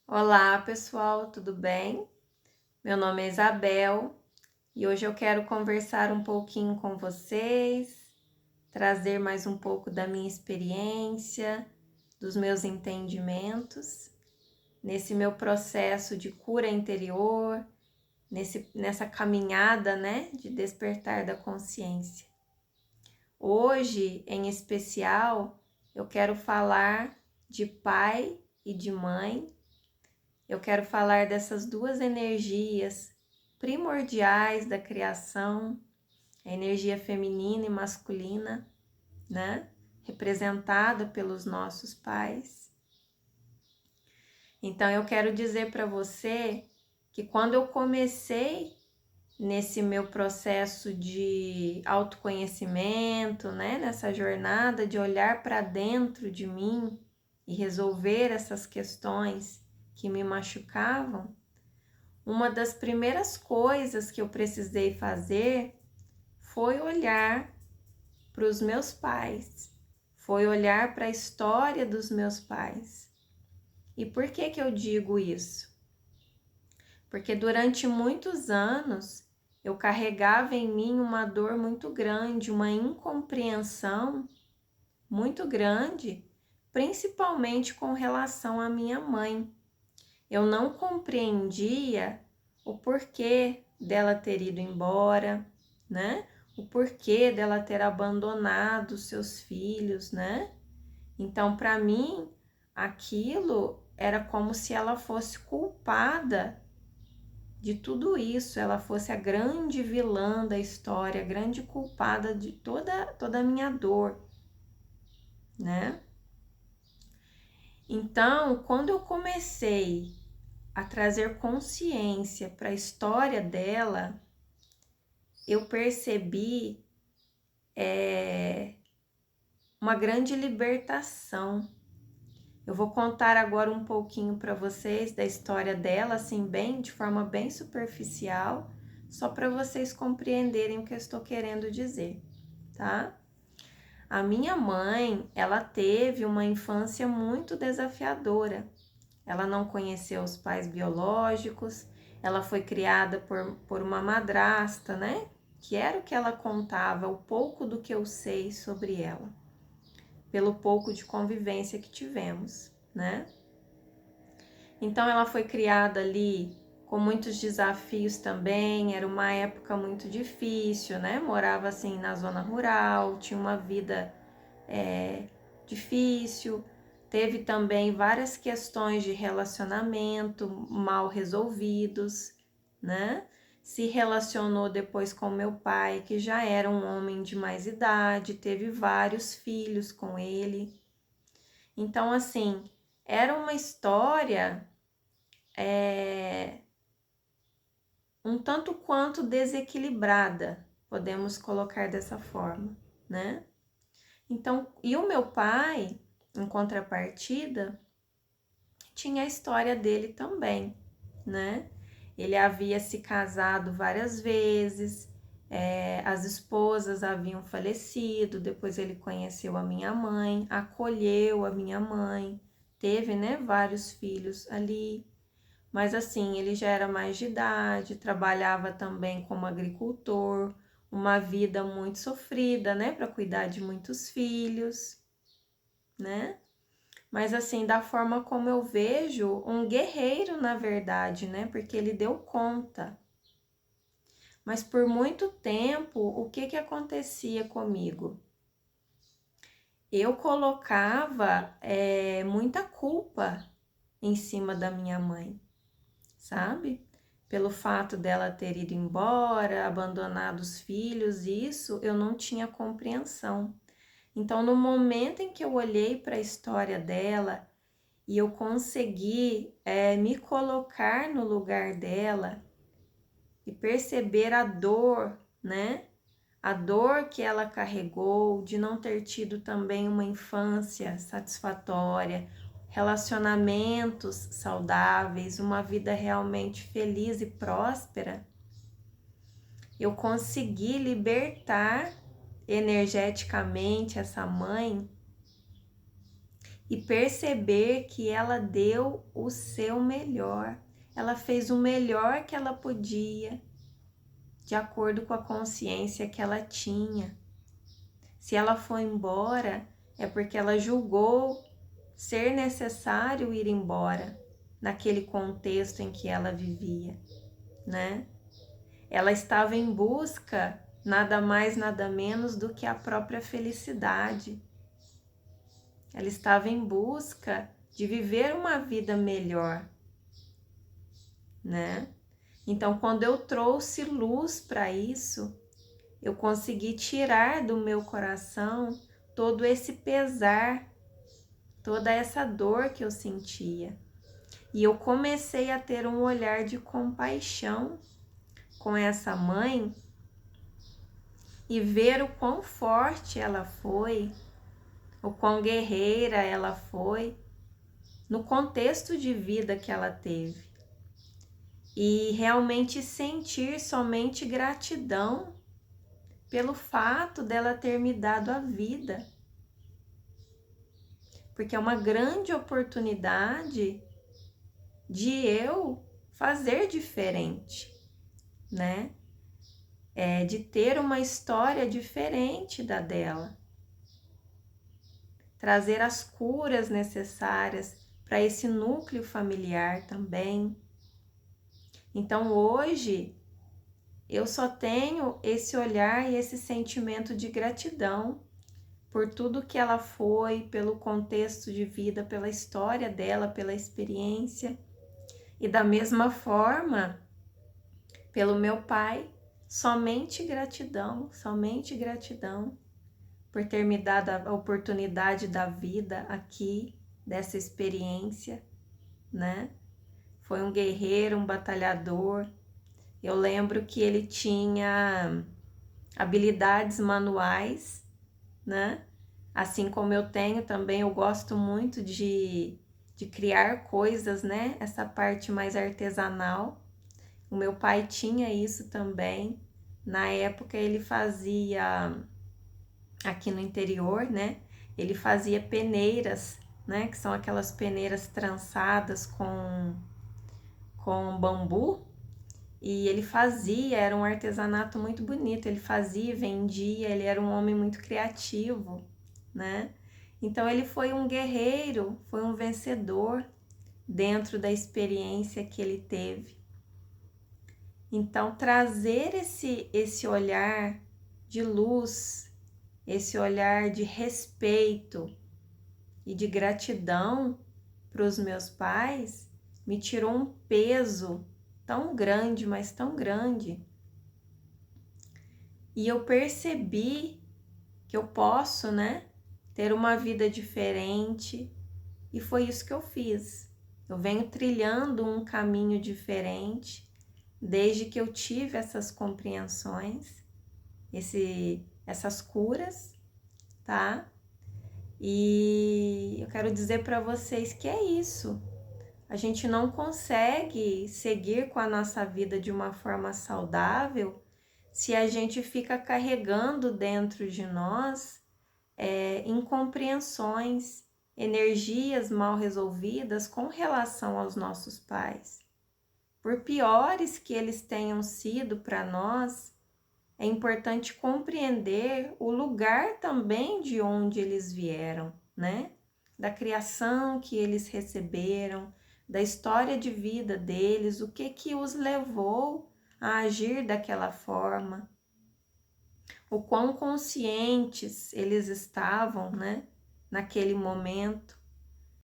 Olá, pessoal, tudo bem? Meu nome é Isabel e hoje eu quero conversar um pouquinho com vocês, trazer mais um pouco da minha experiência, dos meus entendimentos, nesse meu processo de cura interior, nessa caminhada, né, de despertar da consciência. Hoje, em especial, eu quero falar de pai e de mãe. Eu quero falar dessas duas energias primordiais da criação, a energia feminina e masculina, né? Representada pelos nossos pais. Então eu quero dizer para você que quando eu comecei nesse meu processo de autoconhecimento, né, nessa jornada de olhar para dentro de mim e resolver essas questões que me machucavam, uma das primeiras coisas que eu precisei fazer foi olhar para os meus pais, foi olhar para a história dos meus pais. E por que eu digo isso? Porque durante muitos anos eu carregava em mim uma dor muito grande, uma incompreensão muito grande, principalmente com relação à minha mãe. Eu não compreendia o porquê dela ter ido embora, né? O porquê dela ter abandonado seus filhos, né? Então, para mim, aquilo era como se ela fosse culpada de tudo isso, ela fosse a grande vilã da história, a grande culpada de toda a minha dor, né? Então, quando eu comecei a trazer consciência para a história dela, eu percebi uma grande libertação. Eu vou contar agora um pouquinho para vocês da história dela, assim, de forma bem superficial, só para vocês compreenderem o que eu estou querendo dizer, tá? A minha mãe, ela teve uma infância muito desafiadora. Ela não conheceu os pais biológicos, ela foi criada por uma madrasta, né? Que era o que ela contava, o pouco do que eu sei sobre ela, pelo pouco de convivência que tivemos, né? Então ela foi criada ali com muitos desafios também, era uma época muito difícil, né? Morava assim na zona rural, tinha uma vida difícil, teve também várias questões de relacionamento mal resolvidos, né? Se relacionou depois com meu pai, que já era um homem de mais idade, teve vários filhos com ele. Então, assim, era uma história um tanto quanto desequilibrada, podemos colocar dessa forma, né? Então, e o meu pai, em contrapartida, tinha a história dele também, né? Ele havia se casado várias vezes, as esposas haviam falecido, depois ele conheceu a minha mãe, acolheu a minha mãe, teve, né, vários filhos ali, mas assim, ele já era mais de idade, trabalhava também como agricultor, uma vida muito sofrida, né, para cuidar de muitos filhos, né? Mas assim, da forma como eu vejo, um guerreiro na verdade, né? Porque ele deu conta. Mas por muito tempo, o que acontecia comigo? Eu colocava muita culpa em cima da minha mãe, sabe? Pelo fato dela ter ido embora, abandonado os filhos, isso eu não tinha compreensão. Então, no momento em que eu olhei para a história dela e eu consegui me colocar no lugar dela e perceber a dor, né? A dor que ela carregou de não ter tido também uma infância satisfatória, relacionamentos saudáveis, uma vida realmente feliz e próspera, eu consegui libertar energeticamente essa mãe e perceber que ela deu o seu melhor. Ela fez o melhor que ela podia, de acordo com a consciência que ela tinha. Se ela foi embora, é porque ela julgou ser necessário ir embora naquele contexto em que ela vivia, né? Ela estava em busca nada mais, nada menos do que a própria felicidade. Ela estava em busca de viver uma vida melhor, né? Então, quando eu trouxe luz para isso, eu consegui tirar do meu coração todo esse pesar, toda essa dor que eu sentia. E eu comecei a ter um olhar de compaixão com essa mãe e ver o quão forte ela foi, o quão guerreira ela foi no contexto de vida que ela teve. E realmente sentir somente gratidão pelo fato dela ter me dado a vida. Porque é uma grande oportunidade de eu fazer diferente, né? De ter uma história diferente da dela. Trazer as curas necessárias para esse núcleo familiar também. Então hoje eu só tenho esse olhar e esse sentimento de gratidão por tudo que ela foi, pelo contexto de vida, pela história dela, pela experiência. E da mesma forma, pelo meu pai, somente gratidão por ter me dado a oportunidade da vida aqui, dessa experiência, né? Foi um guerreiro, um batalhador. Eu lembro que ele tinha habilidades manuais, né? Assim como eu tenho também, eu gosto muito de criar coisas, né? Essa parte mais artesanal. O meu pai tinha isso também. Na época ele fazia, aqui no interior, né? Ele fazia peneiras, né? Que são aquelas peneiras trançadas com bambu. E ele fazia, era um artesanato muito bonito. Ele fazia, vendia, ele era um homem muito criativo, né? Então ele foi um guerreiro, foi um vencedor dentro da experiência que ele teve. Então, trazer esse olhar de luz, esse olhar de respeito e de gratidão para os meus pais, me tirou um peso tão grande, mas tão grande. E eu percebi que eu posso, né, ter uma vida diferente, e foi isso que eu fiz. Eu venho trilhando um caminho diferente, desde que eu tive essas compreensões, essas curas, tá? E eu quero dizer para vocês que é isso. A gente não consegue seguir com a nossa vida de uma forma saudável se a gente fica carregando dentro de nós incompreensões, energias mal resolvidas com relação aos nossos pais. Por piores que eles tenham sido para nós, é importante compreender o lugar também de onde eles vieram, né? Da criação que eles receberam, da história de vida deles, o que os levou a agir daquela forma, o quão conscientes eles estavam, né? Naquele momento,